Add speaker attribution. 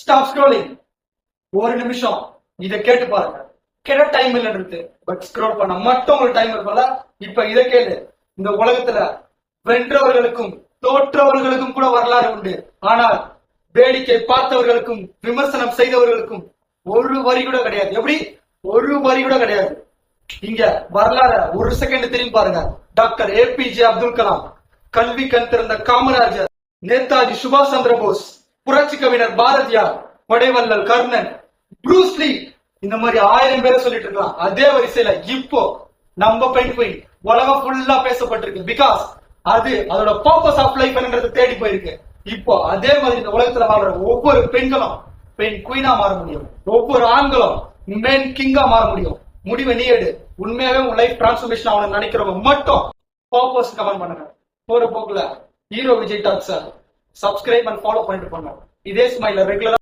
Speaker 1: Stop scrolling. ஒரு நிமிஷம் இதை கேட்டு பாருங்க. கேட்ட டைம் இல்லைன்னு பட் ஸ்க்ரோல் பண்ண மட்டும் ஒரு டைம் இருக்கும்ல. இப்ப இதை கேளு. இந்த உலகத்துல வென்றவர்களுக்கும் தோற்றவர்களுக்கும் கூட வரலாறு உண்டு. ஆனால் வேடிக்கை பார்த்தவர்களுக்கும் விமர்சனம் செய்தவர்களுக்கும் ஒரு வரி கூட கிடையாது. எப்படி? ஒரு வரி கூட கிடையாது. இங்க வரலாறு ஒரு செகண்ட் திரும்பி பாருங்க. டாக்டர் APJ அப்துல் கலாம், கல்வி கண் திறந்த காமராஜர், நேதாஜி சுபாஷ் சந்திர போஸ், புரட்சி கவிஞர் பாரதியார், படைவல்லல் கர்ணன், ப்ரூஸ்லி, இந்த மாதிரி 1000 பேரை சொல்லிட்டு இருக்கலாம். அதே வரிசையில இப்போ நம்ம பெண் குயின் உலகம் ஃபுல்லா பேசப்பட்டிருக்கு. பிகாஸ் அது அதோட பர்பஸ் ஆஃப் லைஃப் என்னன்றது தேடி போயிருக்கு. இப்போ அதே மாதிரி இந்த உலகத்துல வாழ்ற ஒவ்வொரு பெண்களும் பெண் குயினா மாற முடியும். ஒவ்வொரு ஆண்களும் மென் கிங்கா மாற முடியும். முடிவை நீ எடு. உண்மையாவே உன் லைஃப் டிரான்ஸ்ஃபர்மேஷன் ஆகணும்னு நினைக்கிறவங்க மட்டும் பர்பஸ் கமெண்ட் பண்ணுங்க. போற போக்குல hero Vijay talks subscribe and follow பண்ணிட்டு போங்க. இதே ஸ்மைல ரெகுலரா